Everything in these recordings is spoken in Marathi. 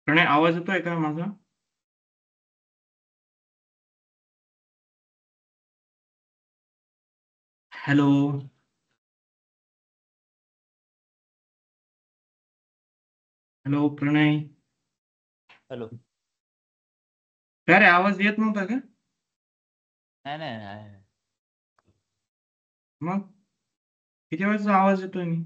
प्रणय, आवाज येतोय का माझा? हॅलो. हॅलो प्रणय. हॅलो. काय रे, आवाज येत नव्हता का? नाही नाही नाही. मग किती वेळेचा आवाज येतोय मी?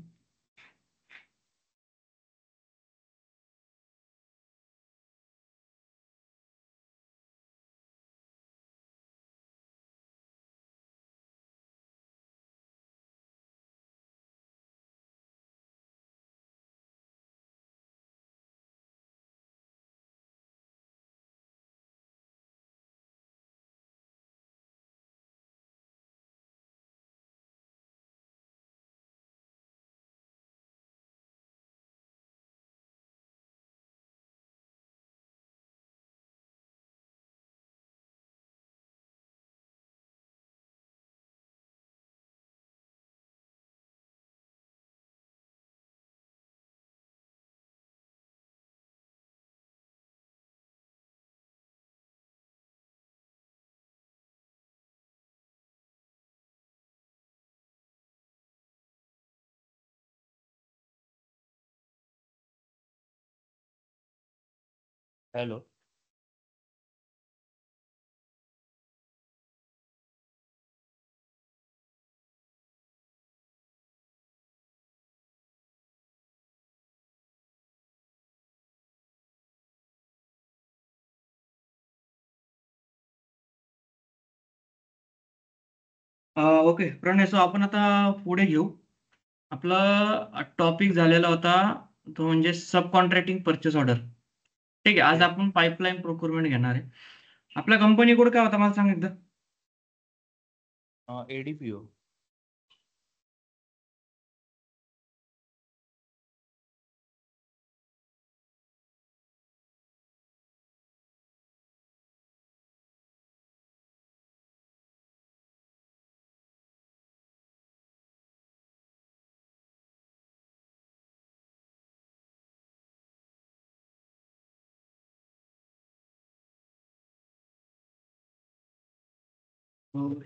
हॅलो. ओके प्रणय, सो आपण आता पुढे घेऊ. आपला टॉपिक झालेला होता तो म्हणजे सब कॉन्ट्रॅक्टिंग परचेस ऑर्डर. ठीक आहे, आज ओके. आपण पाईपलाईन प्रोक्युरमेंट घेणार आहे. आपल्या कंपनी कोड काय होता, मला सांग एकदा. एडीपीओ.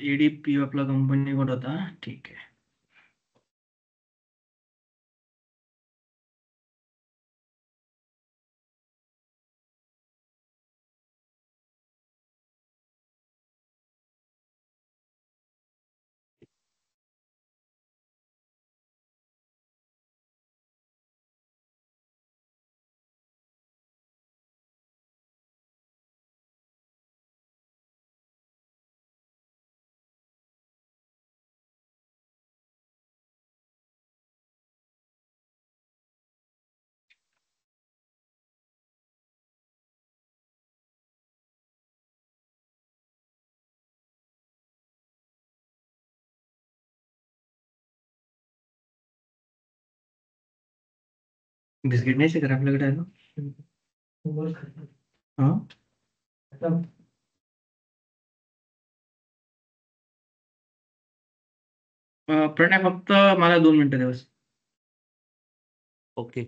एडीपी आपला कंपनी कोड होता. ठीक आहे. बिस्किट नाही शिकर आपल्याकडे आहे ना? हा. प्रणय, फक्त मला 2 मिनिटं दिवस. ओके.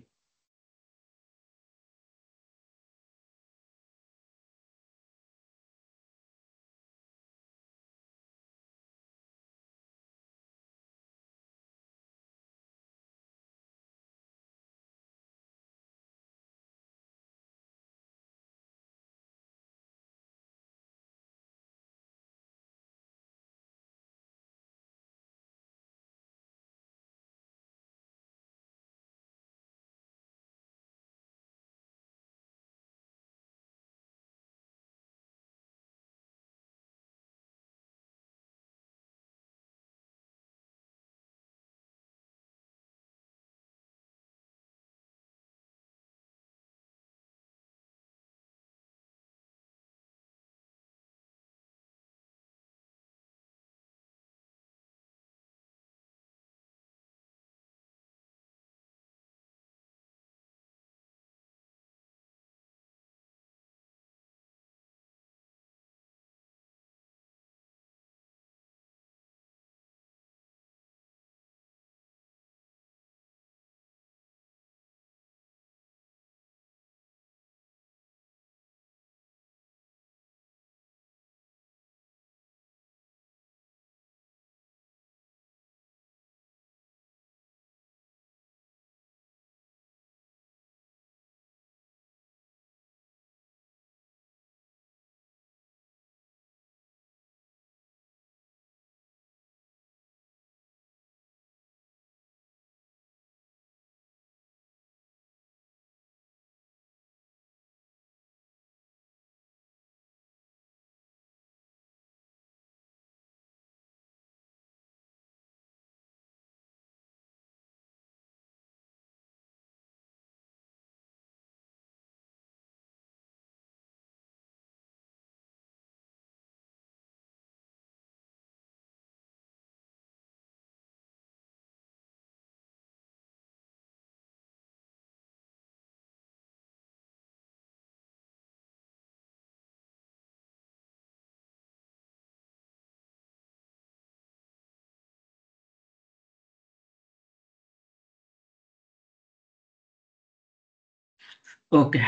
ओके.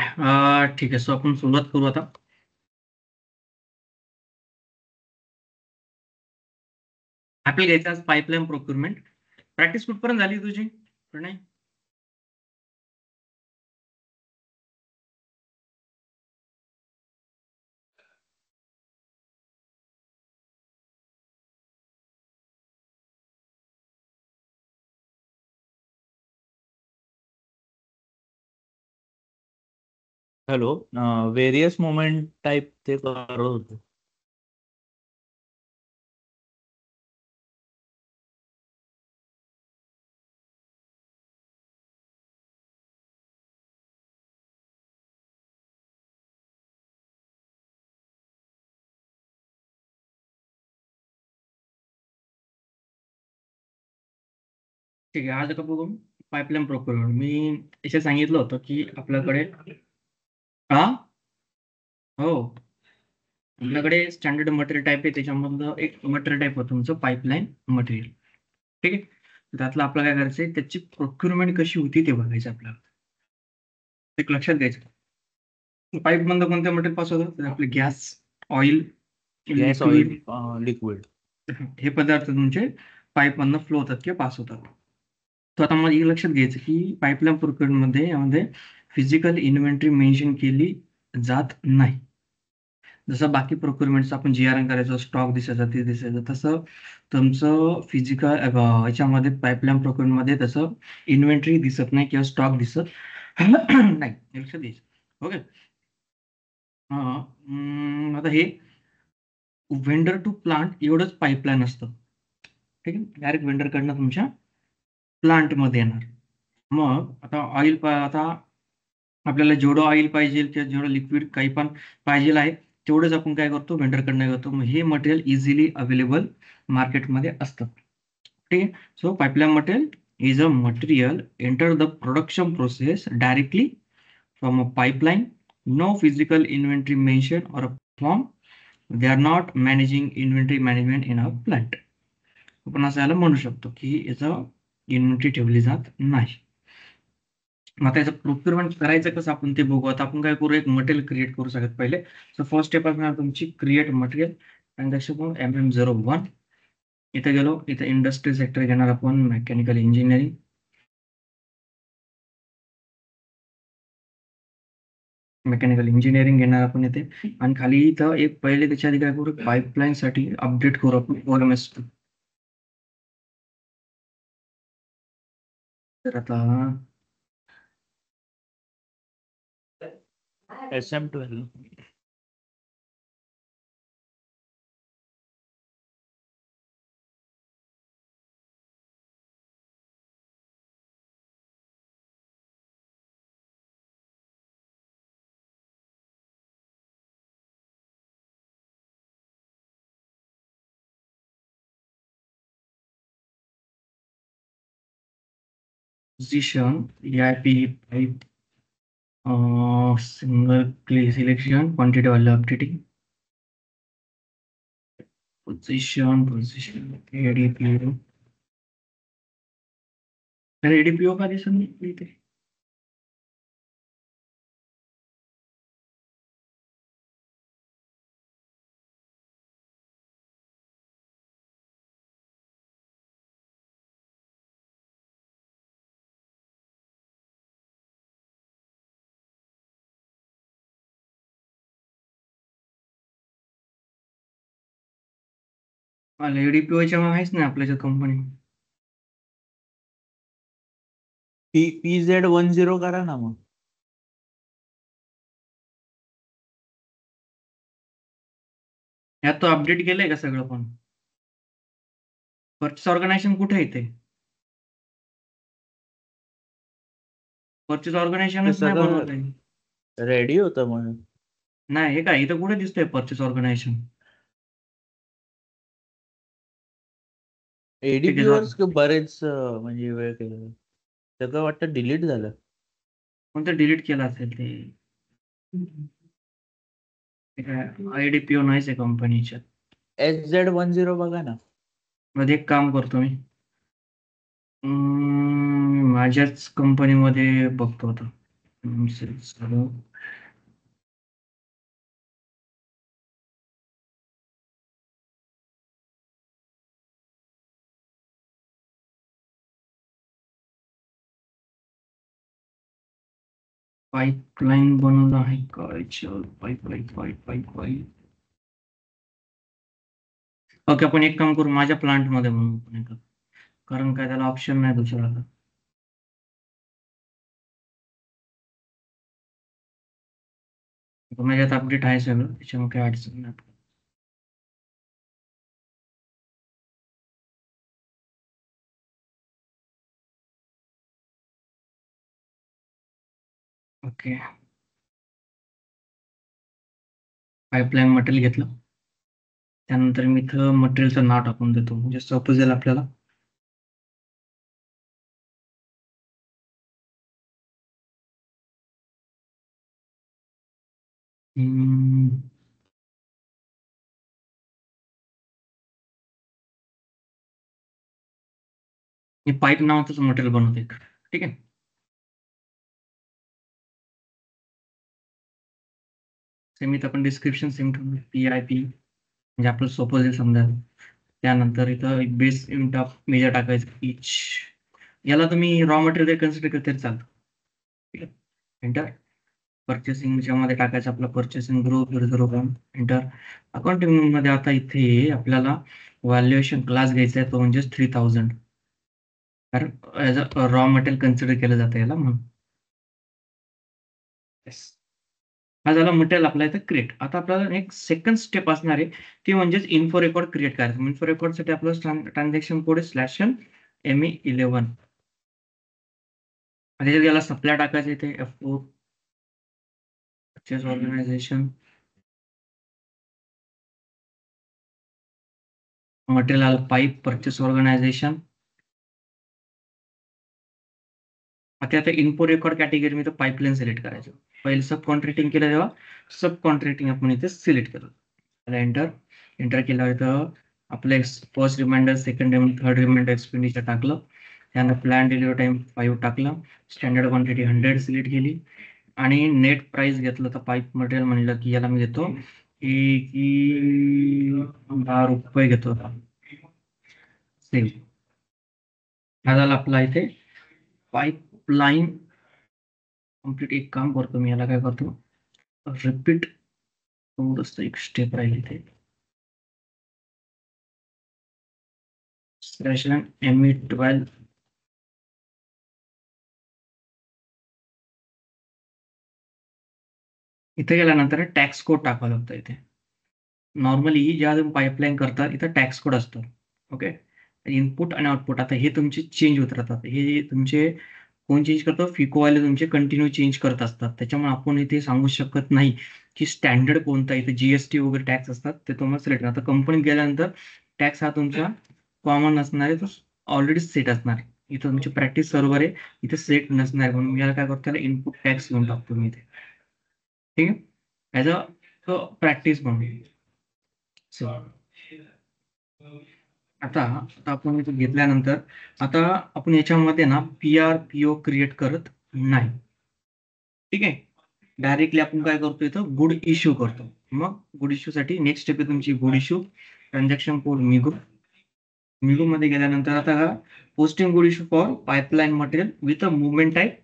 ठीक आहे. सो आपण सुरुवात करू आता. आपल्याला घ्यायचं आज पाईपलाईन प्रोक्युरमेंट. प्रॅक्टिस कुठपर्यंत झाली तुझी प्रणय? हॅलो. व्हेरियस मोमेंट टाईप ते करत होतो. ठीक आहे. आज का बघू पाईपलाईन प्रोक्युरमेंट. मी याच्यात सांगितलं होतं की आपल्याकडे हा हो आपल्याकडे स्टँडर्ड मटेरियल टाईप आहे. त्याच्यामधलं एक मटेरियल टाईप होतं तुमचं पाईपलाईन मटेरियल. ठीक आहे. त्यातलं आपल्याला काय करायचंय, त्याची प्रोक्युरमेंट कशी होती ते बघायचं आपल्याला. एक लक्षात घ्यायचं. पाईप मधलं कोणत्या मटेरियल पास होतं? तर आपले gas, oil, gas, liquid, oil, liquid. हे पदार्थ तुमचे पाईप मधनं फ्लो होतात किंवा पास होतात. तर आता मला एक लक्षात घ्यायचं की पाईपलाईन प्रोक्युरमेंट मध्ये यामध्ये फिजिकल इन्व्हेंटरी मेन्शन केली जात नाही. जसं बाकी प्रोक्युरमेंटचं आपण GRN करायचो, स्टॉक दिसायचा, ते दिसायचं, तसं तुमचं फिजिकल याच्यामध्ये पाईपलाईन प्रोक्युरमेंटमध्ये तसं इन्व्हेंटरी दिसत नाही किंवा स्टॉक दिसत नाही. हे लक्षात घ्यायचं. ओके. आता हे व्हेंडर टू प्लांट एवढंच पाईपलाईन असतं. ठीक आहे. डायरेक्ट व्हेंडरकडनं तुमच्या प्लांटमध्ये येणार. मग आता आता आपल्याला जेवढं ऑइल पाहिजे किंवा जेवढं लिक्विड काही पण पाहिजे आहे तेवढंच आपण काय करतो, व्हेंडरकडनं घेतो. मग हे मटेरियल इझिली अवेलेबल मार्केटमध्ये असतं. ठीक आहे. So pipeline material is a material enter the production process directly from a pipeline. No physical inventory mention or a form. They are not managing inventory management in a plant. आपण असं याला म्हणू शकतो की याचं इन्व्हेंटरी ठेवली जात नाही. मग आता याचं प्रोक्युरमेंट करायचं कसं आपण ते बघू. आता आपण काय करू, एक मटेरियल क्रिएट करू सगळ्यात पहिले. सो फर्स्ट स्टेप असणार तुमची क्रिएट मटेरियल. Transaction MM01. इथे गेलो, इथे इंडस्ट्री सेक्टर घेणार आपण, मेकॅनिकल इंजिनिअरिंग. मेकॅनिकल इंजिनिअरिंग घेणार आपण इथे. आणि खाली इथं एक पहिले त्याच्या आधी काय करू, पाईपलाईन साठी अपडेट करू आपण OMS. तर आता SM12. Position EIP pipe single clay selection quantity वाला अपडेटिंग. Position ADPO. तर ADPO का दिसत नाही इथे? मला ADPOच्या माहितीच नाही आपल्या कंपनी. PZ10 करा ना मग. यात तो अपडेट केलंय का सगळं पण? परचेस ऑर्गनायझेशन कुठे येते? परचेस ते ऑर्गनायझेशनच नाही सगळं बनवत आहे. रेडी होतं म्हणून. नाही, हे काय इथं कुठे दिसतंय परचेस ऑर्गनायझेशन? ठीक आहे, जाऊ दे. ADPOच बरेच म्हणजे वेळ केलं. सगळं वाटतं डिलीट झालं. कोणतं डिलीट केलं असेल ते. ADPO नाहीच आहे कंपनीच्या. SZ10 बघा ना. मध्ये एक काम करतो मी. माझ्याच कंपनीमध्ये बघतो आता. पाईपलाईन बनवलं आहे काय? पाईपलाईन. ओके, आपण एक काम करू, माझ्या प्लांट मध्ये बनवू पण एकदा. कारण काय त्याला ऑप्शन नाही दुसरा आता. माझ्यात अपडेट आहे सगळं, त्याच्यामुळे काही अडचण नाही. ओके, पाईपलाईन मटेरियल घेतलं. त्यानंतर मी इथं मटेरियलचं नाव टाकून देतो, म्हणजे सपोज येईल आपल्याला. मी पाईप नावाचंच मटेरियल बनवते, ठीक आहे. सेम इथं आपण डिस्क्रिप्शन सेम ठेवू, PIP म्हणजे आपलं सोपं जाईल समजा. त्यानंतर इथं बेस युनिट ऑफ मेजर टाकायचं इच. याला तुम्ही रॉ मटेरियल कन्सिडर केलं तरी चालतं, ठीक आहे. एंटर. परचेसिंग मध्ये टाकायचं आपला परचेसिंग ग्रुप 001. एंटर. अकाउंटिंग मध्ये आता इथे आपल्याला व्हॅल्युएशन क्लास घ्यायचा आहे, तो म्हणजे 3000. कारण as a raw material consider केलं जातं याला म्हणून. हा झाला मटेरियल आपला इथं क्रिएट. आता आपल्याला एक सेकंड स्टेप असणार आहे, ती म्हणजेच इन्फो रेकॉर्ड क्रिएट करायचं. इन्फो रेकॉर्डसाठी आपलं ट्रान्झॅक्शन कोड /ME11. आणि याला सप्लाय टाकायचं इथे F4 purchase organisation. Material pipe purchase organisation. आता इन्फो रेकॉर्ड कॅटेगरी मी पाईपलाईन सिलेक्ट करायचं. पहिले सब कॉन्ट्रॅक्टिंग केलं तेव्हा सब कॉन्ट्रॅक्टिंग आपण इथे सिलेक्ट केलं. एंटर केल्यावर इथं आपलं first reminder, second reminder, third reminder expenditure टाकलं. त्यानंतर प्लॅन डिलिव्हरी टाइम 5 टाकलं. स्टँडर्ड क्वांटिटी 100 सिलेक्ट केली. आणि नेट प्राइस घेतलं तर पाईप मटेरियल म्हणलं की याला मी घेतो की 10 रुपये घेतो. सेम हा झाला आपला इथे पाईपलाईन कम्प्लीट. एक काम करतो मी, याला काय करतो, रिपीट थोडंसं एक स्टेप राहील इथे. ME12. इथे गेल्यानंतर टॅक्स कोड टाकावा लागतो. इथे नॉर्मली ज्या तुम्ही पाईपलाईन करतात इथं टॅक्स कोड असतो. ओके, इनपुट आणि आउटपुट आता हे तुमचे चेंज होत राहतात. हे तुमचे कोण चेंज करतो? फिकोवाले तुमचे कंटिन्यू चेंज करत असतात. त्याच्यामुळे आपण इथे सांगू शकत नाही की स्टँडर्ड कोणता. इथे GST वगैरे टॅक्स असतात ते तुम्हाला सिलेक्ट. आता कंपनीत गेल्यानंतर टॅक्स हा तुमचा कॉमन असणार आहे, तो ऑलरेडी सेट असणार आहे. इथं तुमची प्रॅक्टिस सर्व्हर आहे, इथे सेट नसणार. म्हणून मी याला काय करतो, त्याला इनपुट टॅक्स घेऊन टाकतो मी इथे, ठीक आहे, ॲज अ प्रॅक्टिस म्हणून. आता आपण इथे घेतल्यानंतर आता आपण याच्यामध्ये ना PRPO क्रिएट करत नाही, ठीक आहे. डायरेक्टली आपण काय करतो, इथं गुड इश्यू करतो. मग गुड इश्यू साठी नेक्स्ट स्टेप आहे तुमची गुड इश्यू. ट्रान्झॅक्शन कोड मिगो मध्ये गेल्यानंतर आता posting good issue for pipeline material with a movement type.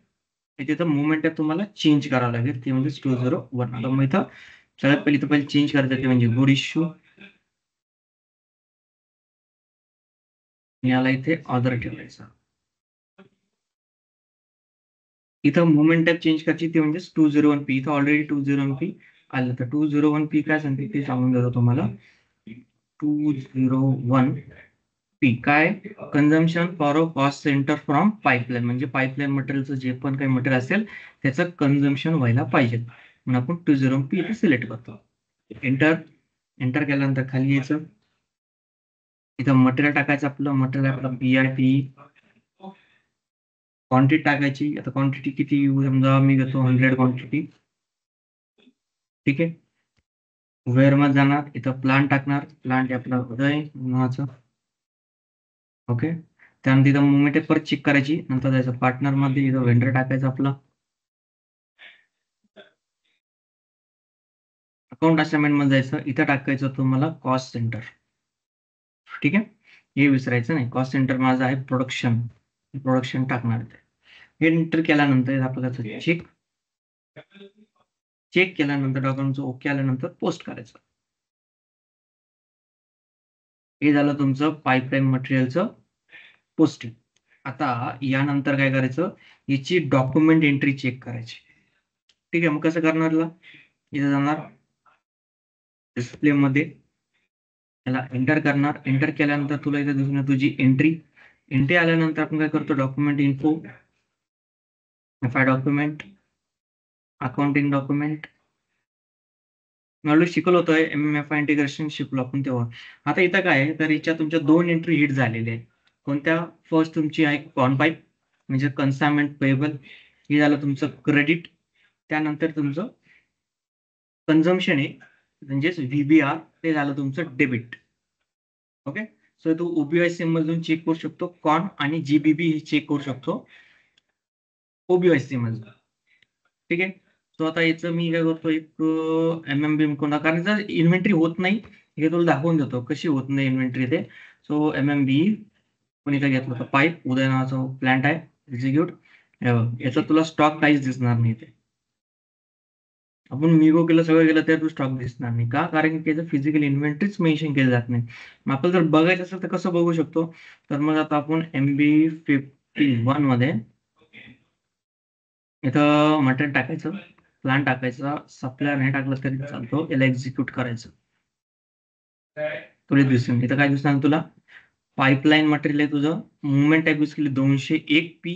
तिथं मुवमेंट टाईप तुम्हाला चेंज करावं लागेल, ते म्हणजे 201. आता मग इथं सगळ्यात पहिले चेंज करायचं ते म्हणजे गुड इश्यू. याला इथे ऑर्डर ठेवायचा. इथं मुवमेंट टाईप चेंज करायची, ते म्हणजे 201P. इथं ऑलरेडी 201P आलं, तर 201P काय सांगते ते सांगून देतो तुम्हाला. 201P काय, consumption for a cost centre from pipeline. म्हणजे पाईपलाईन मटेरियलचं जे पण काही मटेरियल असेल त्याचं कन्झम्पशन व्हायला पाहिजे, म्हणून आपण 201P इथे सिलेक्ट करतो. एंटर केल्यानंतर खाली यायचं, इथं मटेरियल टाकायचं. आपलं मटेरियल आपलं PIP. क्वांटिटी टाकायची. आता क्वांटिटी किती, समजा मी घेतो 100 क्वांटिटी, ठीक आहे. वेअर मध्ये जाणार, इथं प्लांट टाकणार. प्लांट आपला उदय नावाचं, ओके. त्यानंतर इथं मुवमेंट परत चेक करायची. नंतर जायचं पार्टनर मध्ये, इथं वेंडर टाकायचं आपलं. अकाउंट असाइनमेंट मध्ये जायचं, इथं टाकायचं तुम्हाला कॉस्ट सेंटर. ठीक आहे, हे विसरायचं नाही. कॉस्ट सेंटर माझं आहे प्रोडक्शन टाकणार आहे. हे एंटर केल्यानंतर आपल्याला चेक केल्यानंतर डॉक्युमेंटचं ओके आल्यानंतर पोस्ट करायचं. हे झालं तुमचं पाईपलाईन मटेरियलचं पोस्टिंग. आता यानंतर काय करायचं, याची डॉक्युमेंट एंट्री चेक करायची. ठीक आहे, मग कसं करणार, इथं जाणार डिस्प्ले मध्ये, याला एंटर करणार. एंटर केल्यानंतर तुला इथे दिसून तुझी एंट्री आल्यानंतर आपण काय करतो, document info, FI document, accounting document. मला शिकवलं होतं MMFI इंटिग्रेशन शिकलो आपण तेव्हा. आता इथं काय आहे, तर याच्या तुमच्या 2 एंट्री हिट झालेल्या आहेत. कोणत्या, फर्स्ट तुमची आहे कॉन पाईप म्हणजे कन्साइनमेंट पेएबल, हे झालं तुमचं क्रेडिट. त्यानंतर तुमचं कन्झम्पशन आहे म्हणजेच VBR, ते झालं तुमचं डेबिट. ओके, सो तू OBIC मधून चेक करू शकतो, कॉन आणि GBB हे चेक करू शकतो OBIC मधून. ठीक आहे, सो आता याचं मी काय करतो, एक MMB कोणता, कारण जर इन्व्हेंटरी होत नाही, हे तुला दाखवून देतो कशी होत नाही इन्व्हेंटरी ते. सो MMB कोणी काय घेतलं होतं, पाईप उदय नावाचा प्लांट आहे, एक्झिक्यूट. याचा तुला स्टॉक काहीच दिसणार नाही ते. आपण मिगो केलं, सगळं केलं तर तू स्टॉक दिसणार नाही का, कारण की त्याचं फिजिकल इन्व्हेंटरीच मेन्शन केलं जात नाही. मग आपल्याला जर बघायचं असेल तर कसं बघू शकतो, तर मग आता आपण MB51 मध्ये इथं मटेरियल टाकायचं, प्लान टाकायचा, सप्लायर नाही टाकलं तरी चालतो, याला एक्झिक्यूट करायचं. तुला दिसून इथं काय दिसणार, तुला पाईपलाईन मटेरियल आहे तुझं, मुवमेंट टाईप यूज केली 201P,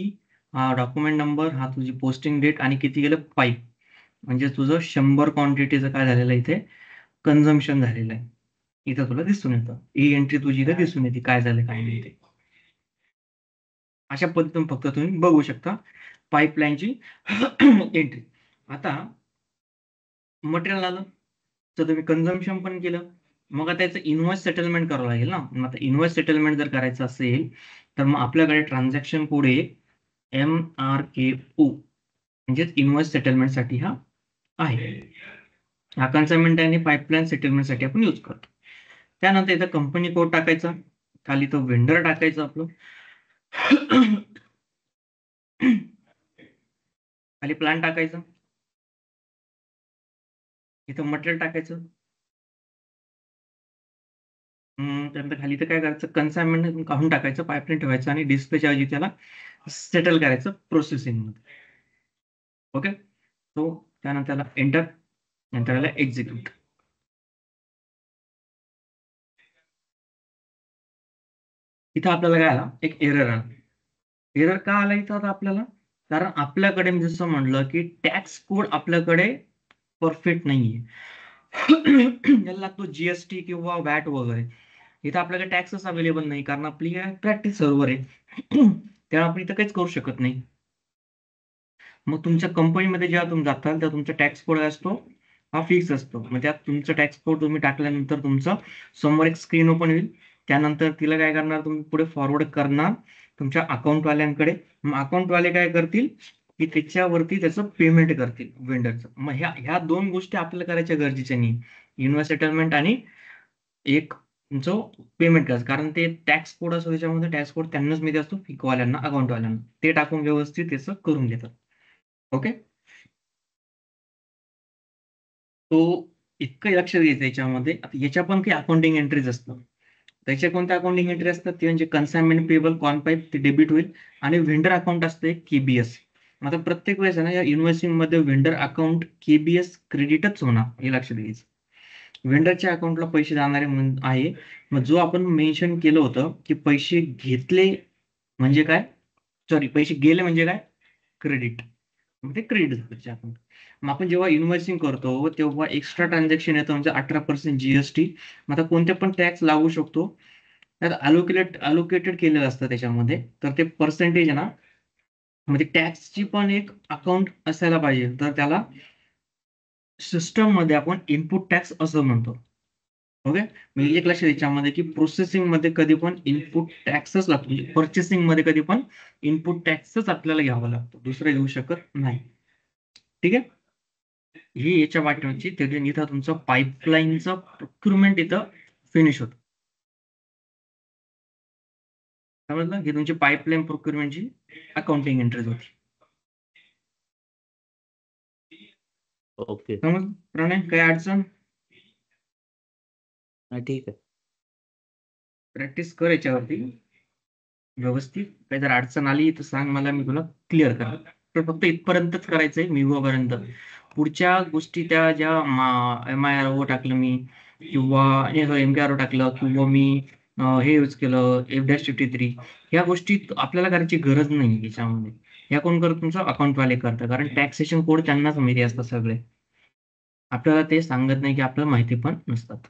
हा डॉक्युमेंट नंबर, हा तुझी पोस्टिंग डेट आणि किती गेलं पाईप, म्हणजे तुझं 100 क्वांटिटीचं काय झालेलं आहे इथे कन्झम्पशन झालेलं आहे. इथं तुला दिसून येतं, ही एंट्री तुझी इथं दिसून येते काय झालं काय नाही ते. अशा पद्धतीने फक्त तुम्ही बघू शकता पाईपलाईनची एंट्री. आता मटेरियल आलं तर तुम्ही कन्झम्पशन पण केलं, मग आता त्याचं इनवॉइस सेटलमेंट करावं लागेल ना. मग आता इनवॉइस सेटलमेंट जर करायचं असेल तर मग आपल्याकडे ट्रान्झॅक्शन कोड आहे MRKO, म्हणजेच इनवॉइस सेटलमेंटसाठी हा आहे. हा कन्साइनमेंट आणि पाईपलाईन सेटलमेंटसाठी आपण यूज करतो. त्यानंतर इथं कंपनी कोड टाकायचा, खाली तो वेंडर टाकायचं आपलं, खाली प्लान टाकायचं, इथं मटेरियल टाकायचं. त्यानंतर खाली तर काय करायचं, कन्साइनमेंट काढून टाकायचं, पाईपलाईन ठेवायचं आणि डिस्प्लेच्या ऐवजी त्याला सेटल करायचं प्रोसेसिंग मध्ये. ओके, तो त्यानंतर त्याला एंटर, नंतर त्याला एक्झिक्यूट. इथं आपल्याला काय आला, एक एरर आला. एरर का आला इथं आता आपल्याला, कारण आपल्याकडे मी जसं म्हणलं की टॅक्स कोड आपल्याकडे परफेक्ट नाहीये. याला लागतो GST किंवा वॅट वगैरे. इथं आपल्याकडे टॅक्सच अवेलेबल नाही, कारण आपली प्रॅक्टिस सर्व्हर आहे. त्यामुळे आपण इथं काहीच करू शकत नाही. मग तुमच्या कंपनीमध्ये जेव्हा तुम्ही जाताल तेव्हा तुमचा टॅक्स कोड असतो हा फिक्स असतो. मग त्यात तुमचा टॅक्स कोड तुम्ही टाकल्यानंतर तुमचं समोर एक स्क्रीन ओपन होईल. त्यानंतर तिला काय करणार, तुम्ही पुढे फॉरवर्ड करणार तुमच्या अकाउंटवाल्यांकडे. मग अकाउंटवाले काय करतील की त्याच्यावरती त्याचं पेमेंट करतील वेंडरचं. मग ह्या 2 गोष्टी आपल्याला करायच्या गरजेच्या नाही, इन्व्हॉइस सेटलमेंट आणि एक तुमचं पेमेंट करायचं. कारण ते टॅक्स कोड असतो, त्याच्यामध्ये टॅक्स कोड त्यांनाच माहिती असतो, फिकवाल्यांना, अकाउंटवाल्यांना. ते टाकून व्यवस्थित त्याचं करून घेतात. ओके, तो इतकं लक्षात घ्यायचं याच्यामध्ये. आता याच्या पण काही अकाउंटिंग एंट्रीज असतात. त्याच्या कोणत्या अकाउंटिंग एंट्री असतात ते म्हणजे कन्साइनमेंट पेएबल, कॉन पाईप ते डेबिट होईल, आणि व्हेंडर अकाउंट असते KBS. आता प्रत्येक वेळेस ना या इन्व्हॉइसिंग मध्ये व्हेंडर अकाउंट KBS क्रेडिटच होणार, हे लक्षात घ्यायचं. व्हेंडरच्या अकाउंटला पैसे जाणारे आहे. मग जो आपण मेन्शन केलं होतं की पैसे घेतले म्हणजे काय, सॉरी पैसे गेले म्हणजे काय, क्रेडिट. मग ते क्रेडिट झालं त्याच्या अकाउंट. मग आपण जेव्हा इन्व्हॉइसिंग करतो तेव्हा एक्स्ट्रा ट्रान्झॅक्शन येतं म्हणजे 18% GST. मग आता कोणते पण टॅक्स लागू शकतो, त्यात अलोकेटेड केलेलं असतं त्याच्यामध्ये. तर ते पर्सेंटेज आहे ना, म्हणजे टॅक्सची पण एक अकाउंट असायला पाहिजे. तर त्याला सिस्टम मध्ये आपण इनपुट टॅक्स असं म्हणतो. ओके, म्हणजे एक लक्षात याच्यामध्ये की प्रोसेसिंग मध्ये कधी पण इनपुट टॅक्सच लागतो, म्हणजे पर्चेसिंग मध्ये कधी पण इनपुट टॅक्सच आपल्याला घ्यावा लागतो, दुसरं घेऊ शकत नाही. ठीक आहे. ही याच्या वाटण्याची त्याच्या इथं तुमचं पाईपलाईनचं प्रोक्युरमेंट इथं फिनिश होतं. समजलं? ही तुमची पाईपलाईन प्रोक्युरमेंटची अकाउंटिंग एंट्रीज होती. ओके. समज प्रणय काही अडचण? ठीक आहे. प्रॅक्टिस कर याच्यावरती व्यवस्थित. काही जर अडचण आली तर सांग मला, मी तुला क्लिअर कर. तर फक्त इथपर्यंतच करायचंय पर्यंत. पुढच्या गोष्टी त्या ज्या MIRO टाकलं मी किंवा MKRO टाकलं किंवा मी हे यूज केलं F-53, ह्या गोष्टी आपल्याला करायची गरज नाही याच्यामध्ये. ह्या कोण करत? तुमचं अकाउंटवाले करतं, कारण टॅक्सेशन कोड त्यांनाच माहिती असतात सगळे. आपल्याला ते सांगत नाही की आपल्याला माहिती पण नसतात.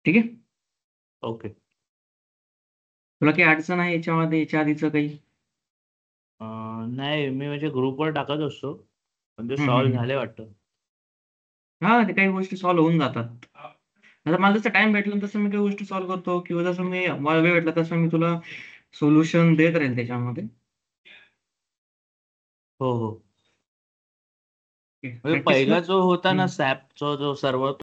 ठीक आहे. ओके. तुला काही अडचण आहे याच्यामध्ये याच्या आधीचं काही? नाही, मी म्हणजे ग्रुपवर टाकत असतो, पण ते हम्म, हम्म, सॉल्व्ह हम्म. झाले वाटतं. हा, ते काही गोष्टी सॉल्व्ह होऊन जातात. आता मला जसं टाइम भेटला तसं मी काही गोष्टी सॉल्व्ह करतो, किंवा जसं मला वेळ भेटला तसं मी तुला सोल्युशन देत राहील त्याच्यामध्ये. हो हो. म्हणजे प्रॅक्टिस पहिला कर. जो होता ना हम्म. सॅपचा जो सर्व